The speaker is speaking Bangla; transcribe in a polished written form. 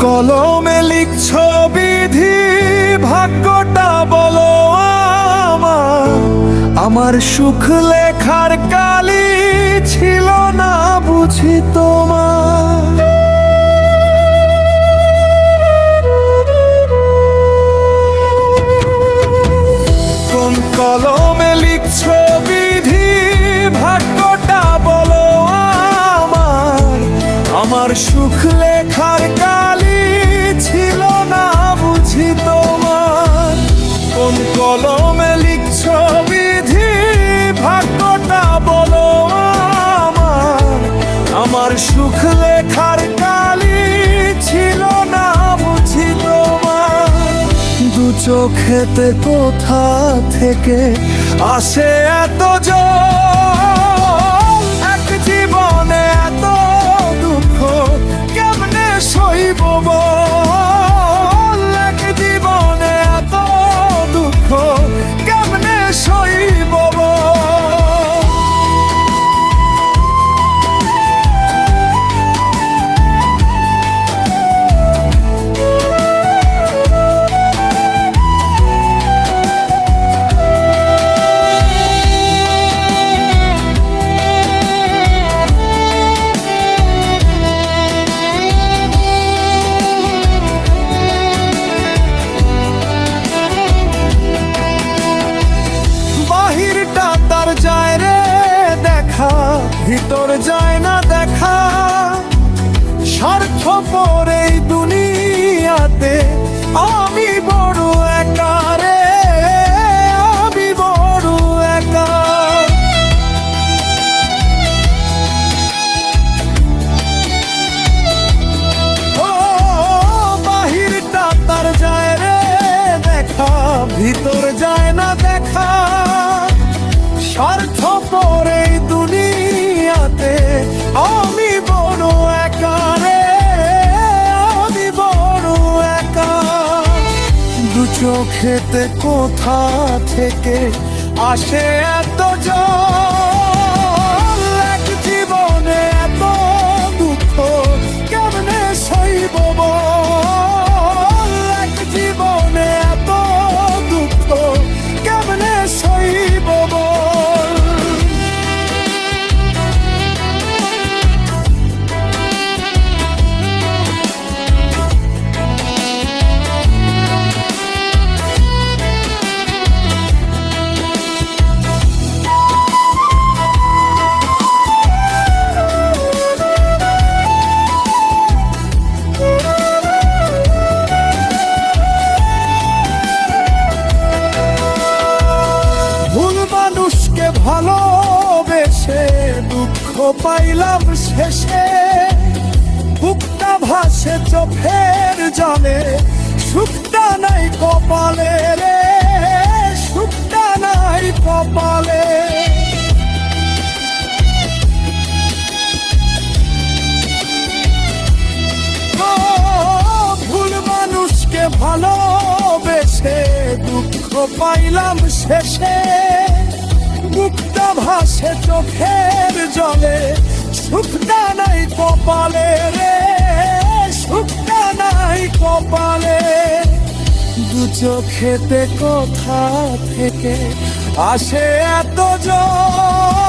কলমে লিখছ বিধি, ভাগ্যটা বলো আমার সুখ লেখার কালি ছিল না বুঝি তোমার। কোন কলমে লিখছ বিধি, ভাগ্যটা বলো আমার সুখ লেখার কালি ছিল না বুঝি তোমার। কোন কলমে লিখছ বিধি, ভাগ্যটা বলো আমার সুখ লেখার কালি ছিল না বুঝি তোমার। দু চোখেতে কোথা থেকে আসে এত জল, এক জীবনে এত দুঃখ কেমনে সইব বল, এক জীবনে এত দুঃখ কেমনে সইব বল। তার যায় রে দেখা, ভিতর যায় না দেখা, স্বার্থপর এই দুনিয়াতে আমি বড় একা রে, আমি বড় একা। ও বাহিরটা তার যায় রে দেখা, ভিতর যায় না দেখা, স্বার্থপর এই দুনিয়াতে আমি বড় একা রে, আমি বড় একা। দু চোখেতে কোথা থেকে আসে এত জল, এক জীবনে এত দুঃখ কেমনে সইব বল, এক জীবনে এত দুঃখ কেমনে সইব বল। মানুষকে ভালোবেসে দুঃখ পাইলাম শেষে, বুকটা ভাসে চোখের জলে, সুখটা নাই কপালে রে, সুখটা নাই কপালে। ভুল মানুষকে ভালোবেসে দুঃখ পাইলাম শেষে, বুকটা ভাসে চোখের জলে, সুখটা নাই কপালে রে, সুখটা নাই কপালে। দু চোখেতে কোথা থেকে আসে এত জল,